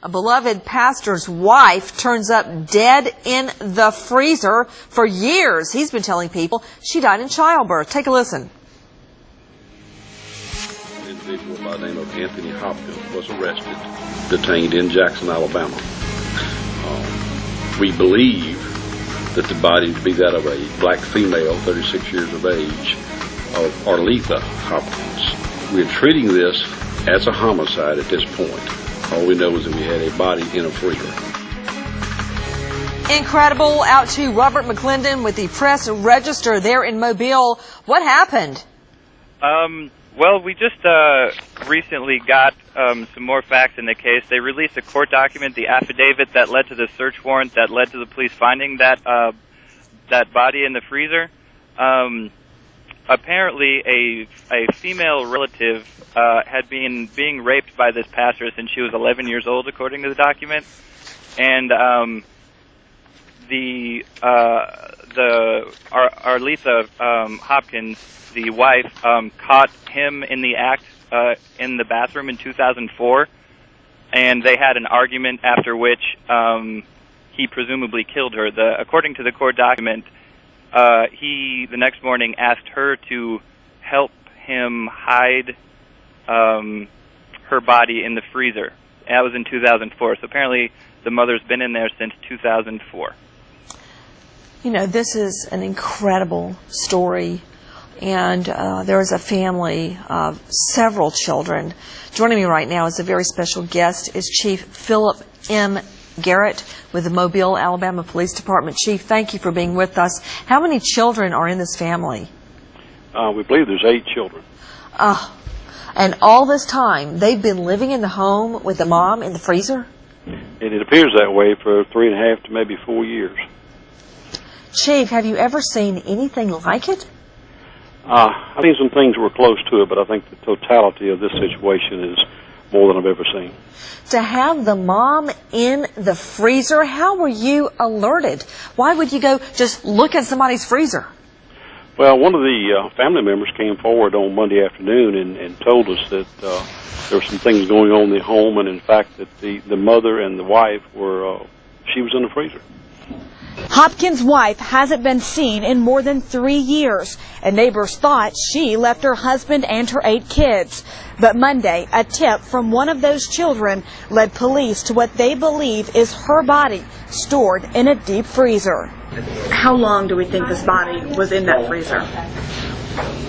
A beloved pastor's wife turns up dead in the freezer. For years, he's been telling people she died in childbirth. Take a listen. An individual by the name of Anthony Hopkins was arrested, detained in Jackson, Alabama. We believe that the body to be that of a black female, 36 years of age, of Arletha Hopkins. We're treating this as a homicide at this point. All we know is that we had a body in a freezer. Incredible. Out to Robert McClendon with the Press Register there in Mobile. What happened? Well, we just recently got some more facts in the case. They released a court document, the affidavit that led to the search warrant that led to the police finding that body in the freezer. Apparently, a female relative had been being raped by this pastor since she was 11 years old, according to the document, and Arletha Hopkins, the wife, caught him in the act in the bathroom in 2004, and they had an argument after which he presumably killed her. According to the court document, he, the next morning, asked her to help him hide her body in the freezer. That was in 2004, so apparently the mother's been in there since 2004. You know, this is an incredible story. And there is a family of several children. Joining me right now is a very special guest, is Chief Philip M. Garrett with the Mobile, Alabama Police Department. Chief, thank you for being with us. How many children are in this family? We believe there's 8 children. And all this time, they've been living in the home with the mom in the freezer? And it appears that way for 3.5 to maybe 4 years. Chief, have you ever seen anything like it? I've seen some things that were close to it, but I think the totality of this situation is more than I've ever seen. To have the mom in the freezer, how were you alerted? Why would you go just look at somebody's freezer? Well, one of the family members came forward on Monday afternoon and told us that there were some things going on in the home, and in fact that the mother and the wife she was in the freezer. Hopkins' wife hasn't been seen in more than 3 years, and neighbors thought she left her husband and her 8 kids. But Monday, a tip from one of those children led police to what they believe is her body stored in a deep freezer. How long do we think this body was in that freezer?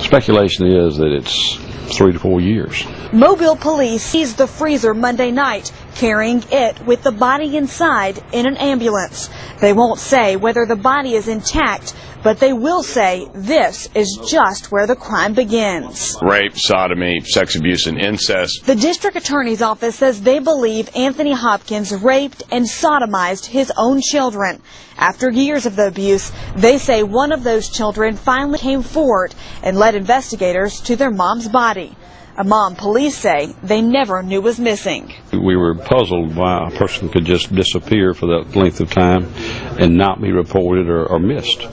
Speculation is that it's 3 to 4 years. Mobile police seized the freezer Monday night, carrying it with the body inside in an ambulance. They won't say whether the body is intact, but they will say this is just where the crime begins. Rape, sodomy, sex abuse, and incest. The district attorney's office says they believe Anthony Hopkins raped and sodomized his own children. After years of the abuse, they say one of those children finally came forward and led investigators to their mom's body. A mom police say they never knew was missing. We were puzzled why a person could just disappear for that length of time and not be reported or missed.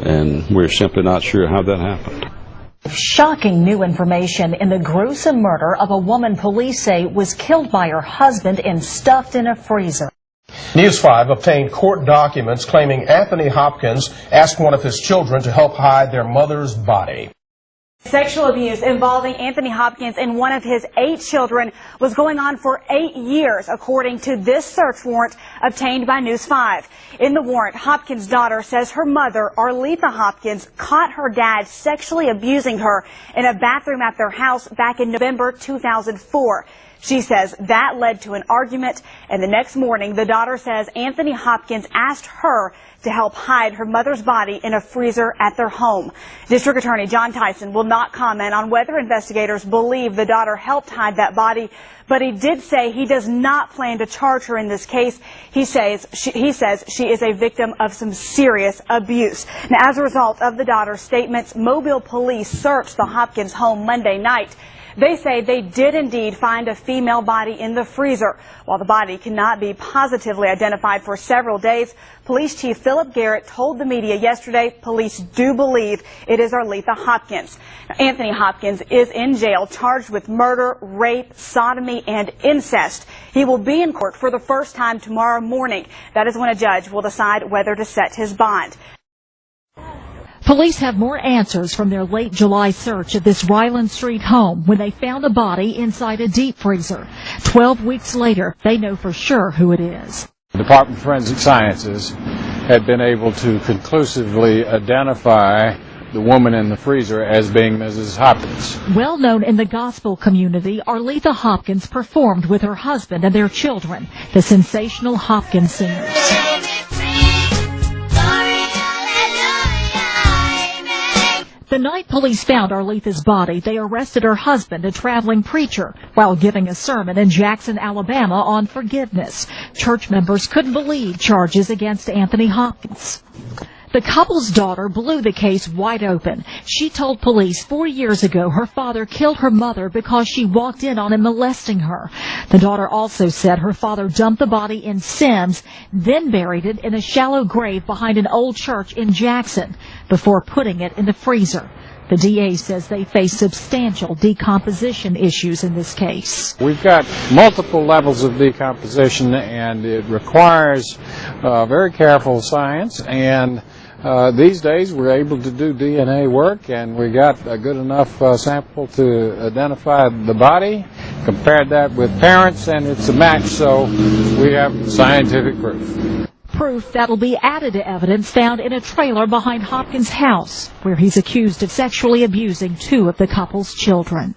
And we're simply not sure how that happened. Shocking new information in the gruesome murder of a woman police say was killed by her husband and stuffed in a freezer. News 5 obtained court documents claiming Anthony Hopkins asked one of his children to help hide their mother's body. Sexual abuse involving Anthony Hopkins and one of his 8 children was going on for 8 years, according to this search warrant obtained by News 5. In the warrant, Hopkins' daughter says her mother, Arletha Hopkins, caught her dad sexually abusing her in a bathroom at their house back in November 2004. She says that led to an argument, and the next morning the daughter says Anthony Hopkins asked her to help hide her mother's body in a freezer at their home. District Attorney John Tyson will not comment on whether investigators believe the daughter helped hide that body, but he did say he does not plan to charge her in this case. He says she is a victim of some serious abuse. Now, as a result of the daughter's statements, Mobile police searched the Hopkins home Monday night. They say they did indeed find a female body in the freezer. While the body cannot be positively identified for several days, Police Chief Philip Garrett told the media yesterday police do believe it is Arletha Hopkins. Anthony Hopkins is in jail charged with murder, rape, sodomy, and incest. He will be in court for the first time tomorrow morning. That is when a judge will decide whether to set his bond. Police have more answers from their late July search at this Ryland Street home when they found a body inside a deep freezer. 12 weeks later, they know for sure who it is. The Department of Forensic Sciences had been able to conclusively identify the woman in the freezer as being Mrs. Hopkins. Well known in the gospel community, Arletha Hopkins performed with her husband and their children, the sensational Hopkins singers. The night police found Arletha's body, they arrested her husband, a traveling preacher, while giving a sermon in Jackson, Alabama on forgiveness. Church members couldn't believe charges against Anthony Hopkins. The couple's daughter blew the case wide open. She told police 4 years ago her father killed her mother because she walked in on him molesting her. The daughter also said her father dumped the body in Sims, then buried it in a shallow grave behind an old church in Jackson before putting it in the freezer. The DA says they face substantial decomposition issues in this case. We've got multiple levels of decomposition, and it requires very careful science. And these days we're able to do DNA work, and we got a good enough sample to identify the body. Compared that with parents, and it's a match, so we have scientific proof. Proof that'll be added to evidence found in a trailer behind Hopkins' house, where he's accused of sexually abusing 2 of the couple's children.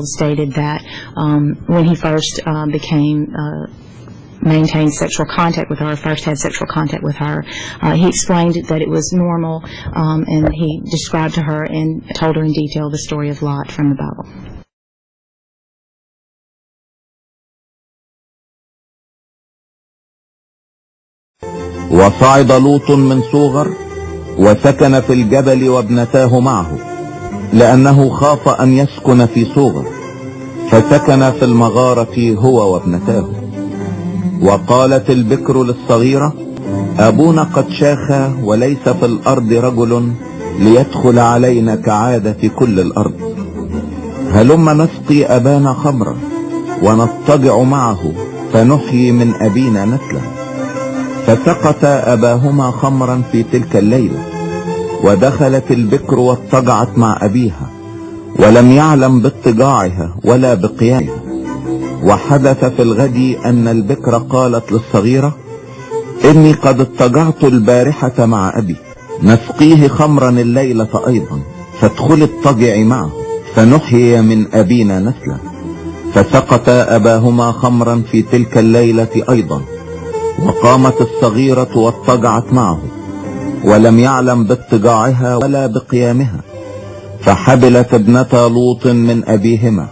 Stated that when he first maintained sexual contact with her, first had sexual contact with her, he explained that it was normal, and he described to her and told her in detail the story of Lot from the Bible. وصعد لوط من صوغر وسكن في الجبل وابنتاه معه لأنه خاف أن يسكن في صوغر فسكن في المغارة هو وابنتاه. وقالت البكر للصغيرة أبونا قد شاخ وليس في الأرض رجل ليدخل علينا كعادة كل الأرض، هلم نسقي أبانا خمرا ونضطجع معه فنحيي من أبينا نسلا. فسقط أباهما خمرا في تلك الليلة، ودخلت البكر واضطجعت مع أبيها ولم يعلم باضطجاعها ولا بقيامها. وحدث في الغد أن البكر قالت للصغيرة إني قد اضطجعت البارحة مع أبي، نسقيه خمرا الليلة أيضا، فادخل اضطجعي معه فنحيي من أبينا نسلا. فسقط أباهما خمرا في تلك الليلة أيضا، وقامت الصغيرة واضطجعت معه ولم يعلم باضطجاعها ولا بقيامها، فحبلت ابنتا لوط من أبيهما.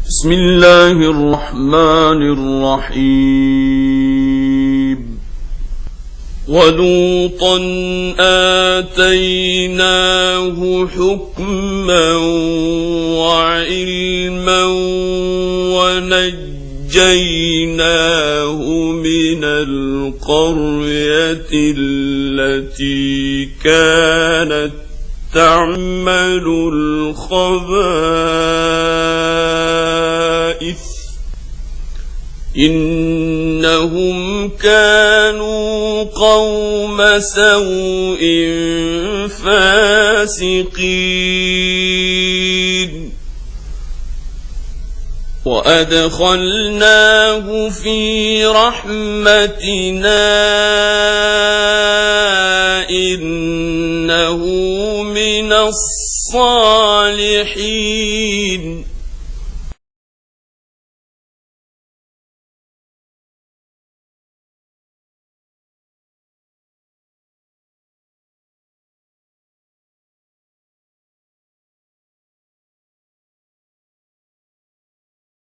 بسم الله الرحمن الرحيم. ولوطا آتيناه حكما وعلما ونجيناه من القرية التي كانت تعمل الخبائث إنهم كانوا قوم سوء فاسقين وأدخلناه في رحمتنا إنه من الصالحين.